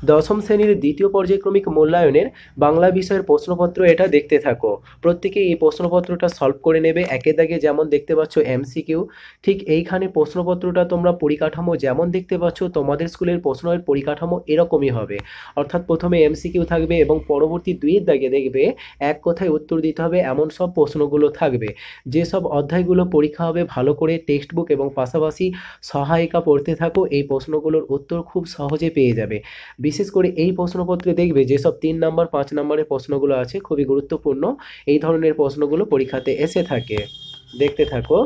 দশম শ্রেণীর দ্বিতীয় পর্যায়ক্রমিক মূল্যায়নের বাংলা বিষয়ের প্রশ্নপত্র এটা দেখতে থাকো। প্রত্যেকে এই প্রশ্নপত্রটা সলভ করে নেবে একের দাগে। যেমন দেখতে পাচ্ছ এমসিকিউ, ঠিক এইখানে প্রশ্নপত্রটা তোমরা পরিকাঠামো যেমন দেখতে পাচ্ছ তোমাদের স্কুলের প্রশ্নের পরিকাঠামো এরকমই হবে। অর্থাৎ প্রথমে এমসিকিউ থাকবে এবং পরবর্তী দুইয়ের দাগে দেখবে এক কথায় উত্তর দিতে হবে এমন সব প্রশ্নগুলো থাকবে। যেসব অধ্যায়গুলো পরীক্ষা হবে ভালো করে টেক্সট বুক এবং পাশাপাশি সহায়িকা পড়তে থাকো, এই প্রশ্নগুলোর উত্তর খুব সহজে পেয়ে যাবে। বিশেষ করে এই প্রশ্নপত্রে দেখবে যেসব 3 নাম্বার 5 নাম্বারের প্রশ্নগুলো আছে খুবই গুরুত্বপূর্ণ, এই ধরনের প্রশ্নগুলো পরীক্ষাতে এসে থাকে। দেখতে থাকো।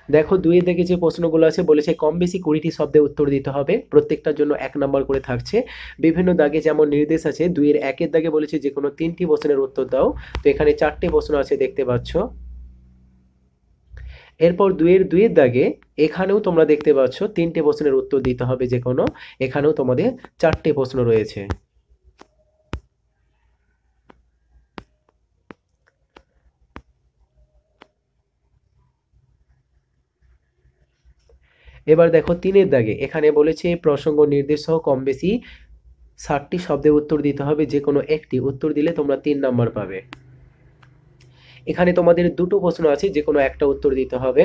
দেখো দুইয়ের দিকে যে প্রশ্নগুলো আছে বলেছে কম বেশি 20টি শব্দে উত্তর দিতে হবে, প্রত্যেকটার জন্য 1 নাম্বার করে থাকছে। বিভিন্ন দাগে যেমন নির্দেশ আছে, দুইয়ের একের দাগে বলেছে যে কোনো 3টি প্রশ্নের উত্তর দাও, তো এখানে 4টে প্রশ্ন আছে দেখতে পাচ্ছ। এরপর দুইয়ের দাগে এখানেও তোমরা দেখতে পাচ্ছ 3টে প্রশ্নের উত্তর দিতে হবে যে কোনো, এখানেও তোমাদের 4টে প্রশ্ন রয়েছে। এবার দেখো 3-এর দাগে এখানে বলেছে প্রসঙ্গ নির্দেশ সহ কম বেশি 60টি শব্দে উত্তর দিতে হবে, যে কোনো একটি উত্তর দিলে তোমরা 3 নাম্বার পাবে। এখানে তোমাদের দুটো প্রশ্ন আছে, যে কোনো একটা উত্তর দিতে হবে।